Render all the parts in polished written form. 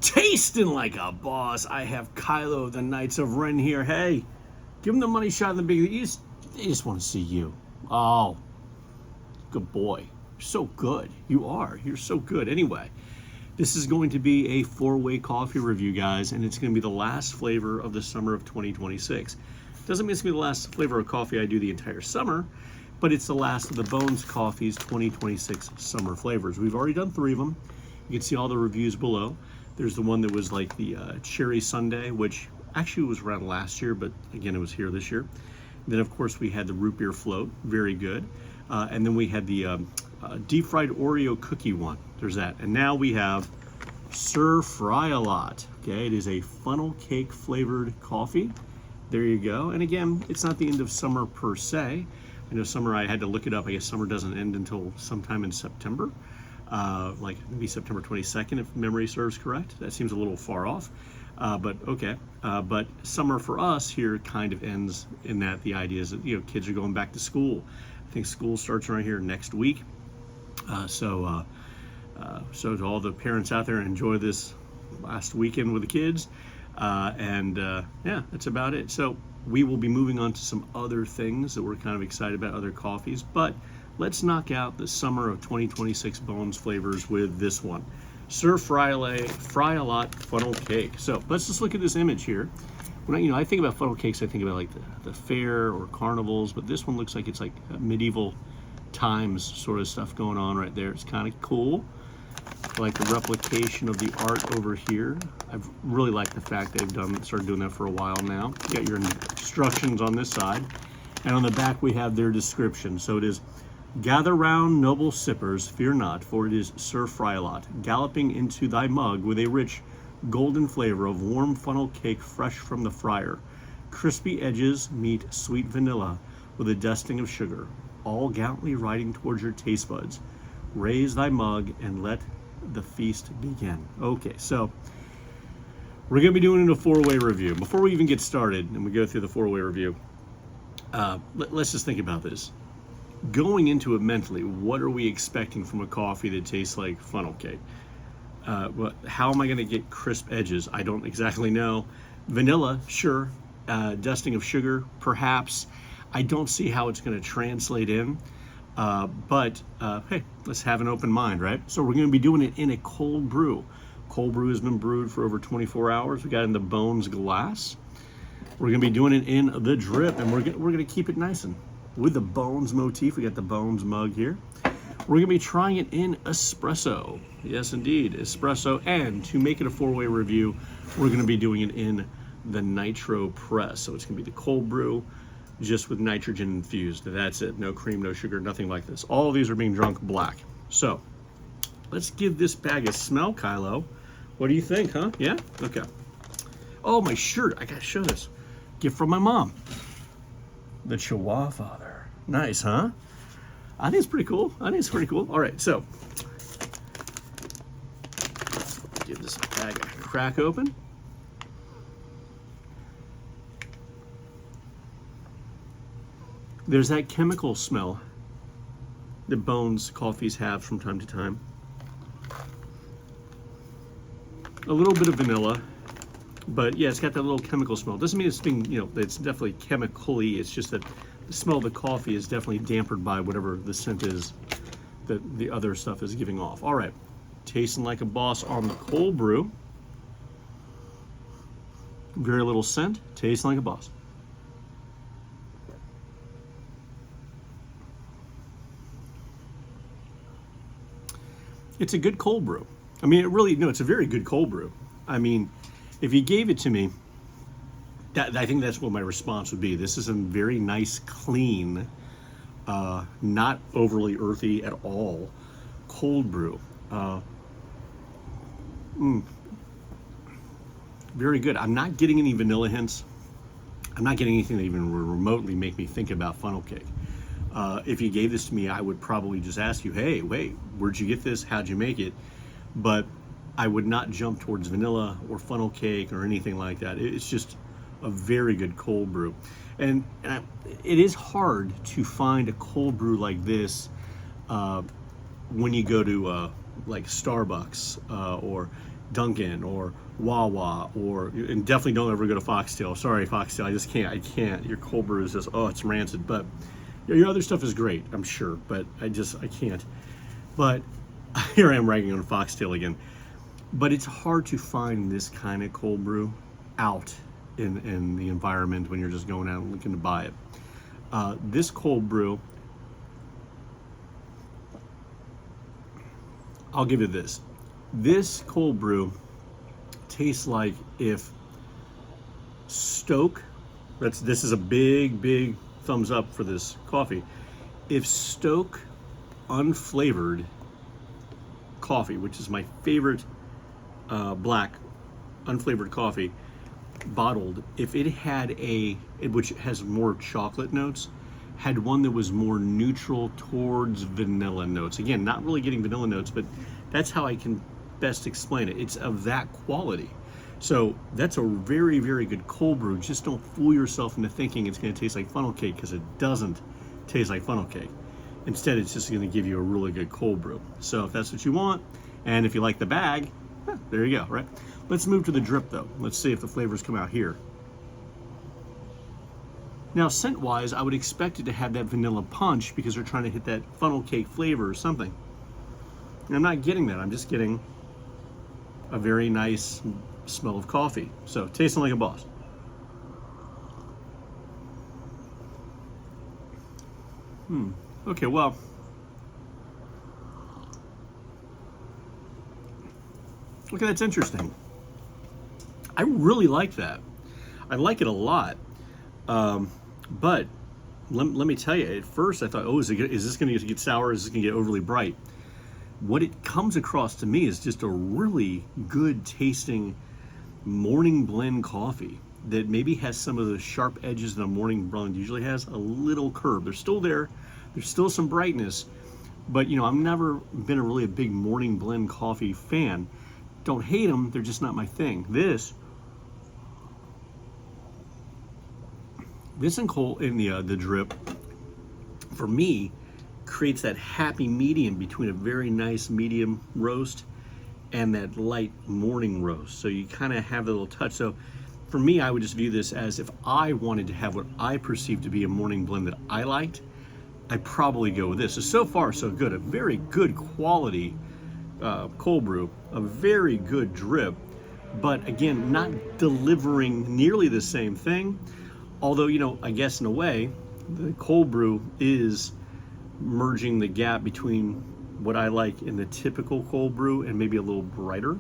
Tasting like a boss. I have Kylo, the Knights of Ren here. Hey, give him the money shot in the big. They just want to see you. Oh, good boy. You're so good. You are. You're so good. Anyway, this is going to be a four-way coffee review, guys, and it's going to be the last flavor of the summer of 2026. Doesn't mean it's going to be the last flavor of coffee I do the entire summer, but it's the last of the Bones Coffee's 2026 summer flavors. We've already done 3 of them. You can see all the reviews below. There's the one that was like the cherry sundae, which actually was around last year, but again, it was here this year. Then, of course, we had the root beer float, very good. And then we had the deep fried Oreo cookie one. There's that. And now we have Sir Fry Alot. Okay, it is a funnel cake flavored coffee. There you go. And again, it's not the end of summer per se. I know summer, I had to look it up. I guess summer doesn't end until sometime in September. Like maybe September 22nd, if memory serves correct. That seems a little far off, but okay. But summer for us here kind of ends in that the idea is that, you know, kids are going back to school. I think school starts right here next week. So to all the parents out there, enjoy this last weekend with the kids. Yeah, that's about it. So we will be moving on to some other things that we're kind of excited about, other coffees, but let's knock out the summer of 2026 Bones flavors with this one. Sir Fry Alot funnel cake. So let's just look at this image here. When I think about funnel cakes, I think about like the fair or carnivals, but this one looks like it's like medieval times sort of stuff going on right there. It's kind of cool. I like the replication of the art over here. I've really liked the fact they've started doing that for a while now. You got your instructions on this side, and on the back we have their description. So it is, "Gather round, noble sippers, fear not, for it is Sir Fry Alot, galloping into thy mug with a rich, golden flavor of warm funnel cake fresh from the fryer. Crispy edges meet sweet vanilla with a dusting of sugar, all gallantly riding towards your taste buds. Raise thy mug and let the feast begin." Okay, so we're going to be doing a 4-way review. Before we even get started and we go through the 4-way review, let's just think about this. Going into it mentally, what are we expecting from a coffee that tastes like funnel cake? How am I going to get crisp edges? I don't exactly know. Vanilla, sure. Dusting of sugar, perhaps. I don't see how it's going to translate in. But hey, let's have an open mind, right? So we're going to be doing it in a cold brew. Cold brew has been brewed for over 24 hours. We got it in the Bones glass. We're going to be doing it in the drip, and we're going to keep it nice and with the Bones motif. We got the Bones mug here. We're going to be trying it in espresso. Yes, indeed, espresso. And to make it a 4-way review, we're going to be doing it in the nitro press. So it's going to be the cold brew, just with nitrogen infused. That's it. No cream, no sugar, nothing like this. All of these are being drunk black. So let's give this bag a smell, Kylo. What do you think, huh? Yeah? Okay. Oh, my shirt. I got to show this. Gift from my mom. The Chihuahua father. Nice, huh? I think it's pretty cool. All right, so give this bag a crack open. There's that chemical smell that Bones coffees have from time to time. A little bit of vanilla, but yeah, it's got that little chemical smell. Doesn't mean it's being, it's definitely chemically. It's just that the smell of the coffee is definitely dampened by whatever the scent is that the other stuff is giving off. All right, tasting like a boss on the cold brew. Very little scent, tasting like a boss. It's a good cold brew. I mean, it's a very good cold brew. I mean, if you gave it to me, I think that's what my response would be. This is a very nice, clean, not overly earthy at all, cold brew. Very good. I'm not getting any vanilla hints. I'm not getting anything that even remotely make me think about funnel cake. If you gave this to me, I would probably just ask you, hey, wait, where'd you get this? How'd you make it? But I would not jump towards vanilla or funnel cake or anything like that. It's just a very good cold brew. And it is hard to find a cold brew like this when you go to like Starbucks or Dunkin' or Wawa, and definitely don't ever go to Foxtail. Sorry, Foxtail, I can't. Your cold brew is just, oh, it's rancid. But your other stuff is great, I'm sure, but I can't. But here I am ragging on Foxtail again. But it's hard to find this kind of cold brew out in the environment when you're just going out and looking to buy it. This cold brew, I'll give you this. This cold brew tastes like if Stoke, this is a big thumbs up for this coffee. If Stoke unflavored coffee, which is my favorite black unflavored coffee, bottled, if it had which has more chocolate notes, had one that was more neutral towards vanilla notes. Again, not really getting vanilla notes, but that's how I can best explain it. It's of that quality. So that's a very good cold brew. Just don't fool yourself into thinking it's going to taste like funnel cake, because it doesn't taste like funnel cake. Instead, it's just going to give you a really good cold brew. So if that's what you want, and if you like the bag, there you go, right? Let's move to the drip though. Let's see if the flavors come out here. Now, scent-wise, I would expect it to have that vanilla punch because they're trying to hit that funnel cake flavor or something. And I'm not getting that. I'm just getting a very nice smell of coffee. So, tasting like a boss. Okay, well, okay, that's interesting. I really like that. I like it a lot. But let me tell you, at first I thought, oh, is this going to get sour? Is this going to get overly bright? What it comes across to me is just a really good tasting morning blend coffee that maybe has some of the sharp edges that a morning blend usually has, a little curve. They're still there. There's still some brightness, but you know, I've never been a big morning blend coffee fan. Don't hate them, they're just not my thing. This in the drip, for me, creates that happy medium between a very nice medium roast and that light morning roast. So you kind of have a little touch. So for me, I would just view this as, if I wanted to have what I perceive to be a morning blend that I liked, I'd probably go with this. So far, so good. A very good quality cold brew, a very good drip, but again, not delivering nearly the same thing. Although, you know, I guess in a way, the cold brew is merging the gap between what I like in the typical cold brew and maybe a little brighter.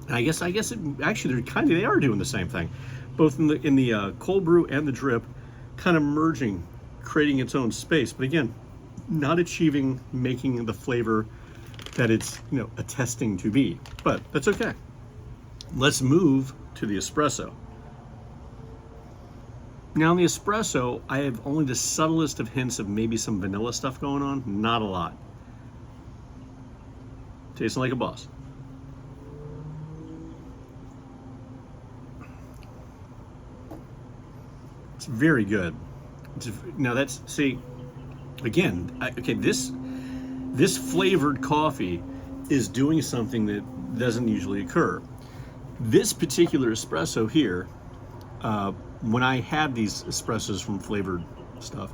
And I guess actually they are doing the same thing, both in the cold brew and the drip, kind of merging, creating its own space. But again, not making the flavor that it's, you know, attesting to be. But that's okay. Let's move to the espresso. Now in the espresso, I have only the subtlest of hints of maybe some vanilla stuff going on, not a lot. Tasting like a boss. It's very good. Now that's, see, again, okay, this flavored coffee is doing something that doesn't usually occur. This particular espresso here, when I have these espressos from flavored stuff,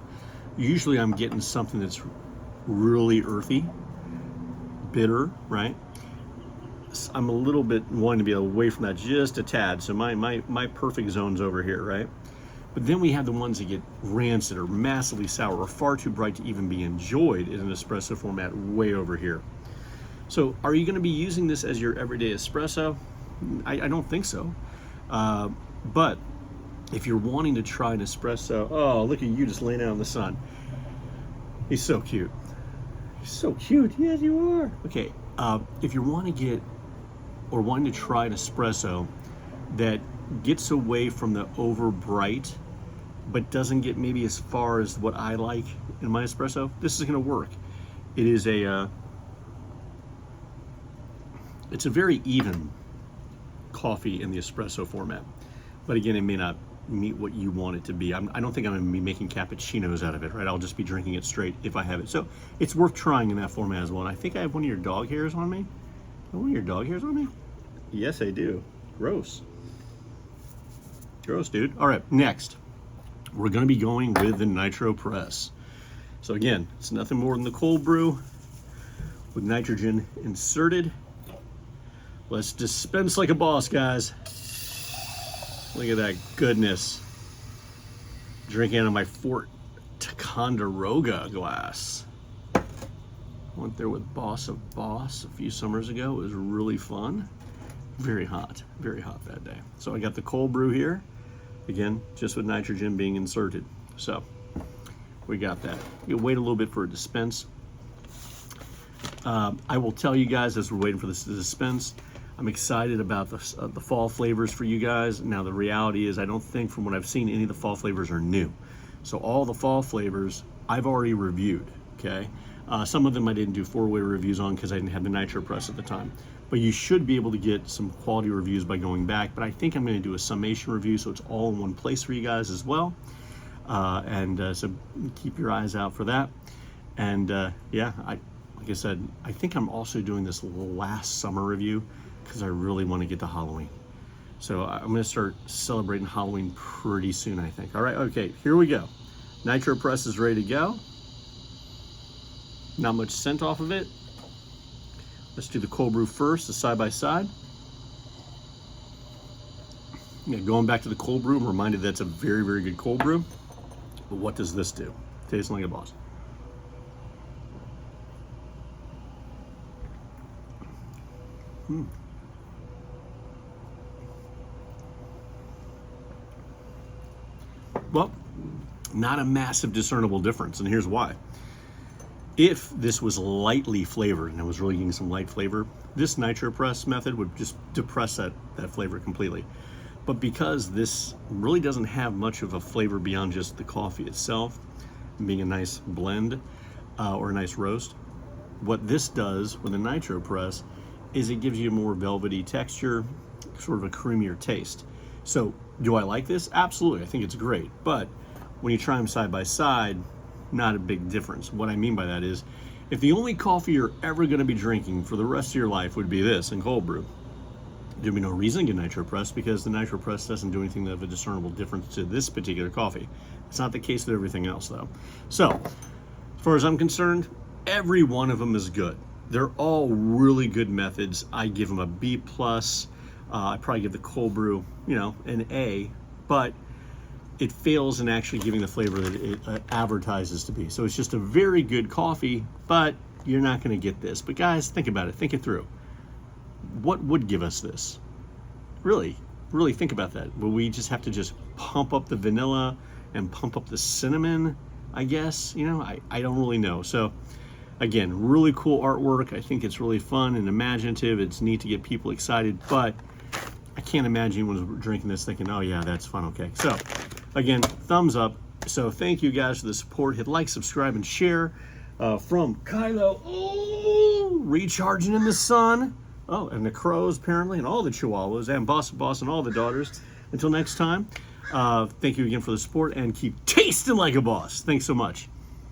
usually I'm getting something that's really earthy, bitter, right? I'm a little bit wanting to be away from that just a tad. So my perfect zone's over here, right? But then we have the ones that get rancid or massively sour or far too bright to even be enjoyed in an espresso format way over here. So are you going to be using this as your everyday espresso? I don't think so. But if you're wanting to try an espresso, oh, look at you just laying out in the sun. He's so cute. He's so cute. Yes, you are. Okay, if you want to get or wanting to try an espresso that gets away from the over bright, but doesn't get maybe as far as what I like in my espresso, this is going to work. It is it's a very even coffee in the espresso format, but again, it may not meet what you want it to be. I don't think I'm going to be making cappuccinos out of it, right? I'll just be drinking it straight if I have it. So it's worth trying in that format as well. And I think I have one of your dog hairs on me. One of your dog hairs on me? Yes, I do. Gross. Gross, dude. All right, next. We're going to be going with the Nitro Press. So again, it's nothing more than the cold brew with nitrogen inserted. Let's dispense like a boss, guys. Look at that goodness. Drinking out of my Fort Ticonderoga glass. Went there with Boss of Boss a few summers ago. It was really fun. Very hot that day. So I got the cold brew here. Again, just with nitrogen being inserted. So we got that. You wait a little bit for a dispense. I will tell you guys as we're waiting for this to dispense, I'm excited about the fall flavors for you guys. Now the reality is I don't think from what I've seen any of the fall flavors are new. So all the fall flavors I've already reviewed, okay? Some of them I didn't do 4-way reviews on because I didn't have the Nitro Press at the time. But you should be able to get some quality reviews by going back. But I think I'm going to do a summation review so it's all in one place for you guys as well. So keep your eyes out for that. And yeah, like I said, I think I'm also doing this last summer review because I really want to get to Halloween. So I'm going to start celebrating Halloween pretty soon, I think. All right, okay, here we go. Nitro Press is ready to go. Not much scent off of it. Let's do the cold brew first, the side-by-side. Yeah, going back to the cold brew, I'm reminded that's a very, very good cold brew. But what does this do? Tastes like a boss. Well, not a massive discernible difference, and here's why. If this was lightly flavored and I was really getting some light flavor, this Nitro Press method would just depress that flavor completely. But because this really doesn't have much of a flavor beyond just the coffee itself, being a nice blend or a nice roast, what this does with a Nitro Press is it gives you a more velvety texture, sort of a creamier taste. So do I like this? Absolutely, I think it's great. But when you try them side by side, not a big difference. What I mean by that is, if the only coffee you're ever going to be drinking for the rest of your life would be this and cold brew, there'd be no reason to get Nitro Press because the Nitro Press doesn't do anything of a discernible difference to this particular coffee. It's not the case with everything else, though. So, as far as I'm concerned, every one of them is good. They're all really good methods. I give them a B+. I probably give the cold brew, an A, but it fails in actually giving the flavor that it advertises to be. So it's just a very good coffee, but you're not going to get this. But guys, think about it. Think it through. What would give us this? Really think about that. Will we just have to just pump up the vanilla and pump up the cinnamon, I guess? I don't really know. So again, really cool artwork. I think it's really fun and imaginative. It's neat to get people excited, but I can't imagine anyone drinking this thinking, oh yeah, that's fun, okay. So again, thumbs up. So thank you guys for the support. Hit like, subscribe, and share. From Kylo, recharging in the sun. Oh, and the crows apparently, and all the Chihuahuas, and Boss and all the daughters. Until next time, thank you again for the support, and keep tasting like a boss. Thanks so much.